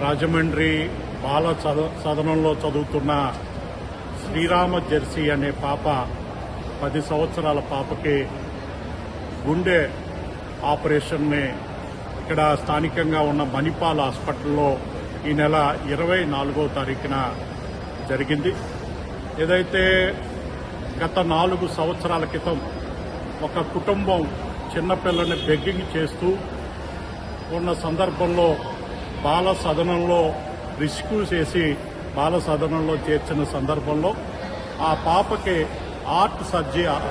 రాజమండ్రి బాల సదనంలో చదువుతున్న శ్రీరామ జెర్సీ అనే పాప 10 సంవత్సరాల పాపకి గుండె ఆపరేషన్ని ఇక్కడ స్థానికంగా ఉన్న మణిపాల్ హాస్పిటల్లో ఈ నెల 24వ తారీఖున జరిగింది. ఏదైతే గత 4 సంవత్సరాల క్రితం ఒక కుటుంబం చిన్నపిల్లని బెగ్గింగ్ చేస్తూ ఉన్న సందర్భంలో బాల సదనంలో రిస్క్యూ చేసి బాల సదనంలో చేర్చిన సందర్భంలో ఆ పాపకి హార్ట్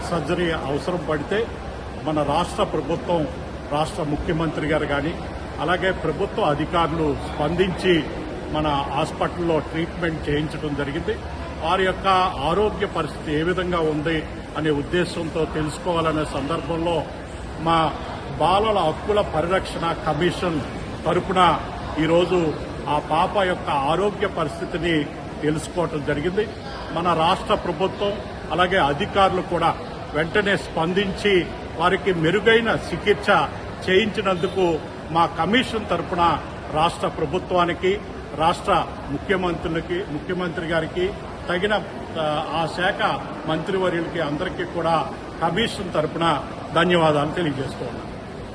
సర్జరీ అవసరం పడితే మన రాష్ట్ర ప్రభుత్వం, రాష్ట్ర ముఖ్యమంత్రి గారు కానీ అలాగే ప్రభుత్వ అధికారులు స్పందించి మన హాస్పిటల్లో ట్రీట్మెంట్ చేయించడం జరిగింది. వారి యొక్క ఆరోగ్య పరిస్థితి ఏ విధంగా ఉంది అనే ఉద్దేశంతో తెలుసుకోవాలనే సందర్భంలో మా బాలల హక్కుల పరిరక్షణ కమిషన్ తరపున ఈరోజు ఆ పాప యొక్క ఆరోగ్య పరిస్థితిని తెలుసుకోవటం జరిగింది. మన రాష్ట్ర ప్రభుత్వం అలాగే అధికారులు కూడా వెంటనే స్పందించి వారికి మెరుగైన చికిత్స చేయించినందుకు మా కమిషన్ తరపున రాష్ట్ర ప్రభుత్వానికి, రాష్ట్ర ముఖ్యమంత్రి గారికి, తగిన ఆ శాఖ మంత్రివర్యులకి అందరికీ కూడా కమిషన్ తరపున ధన్యవాదాలు తెలియజేస్తున్నాను.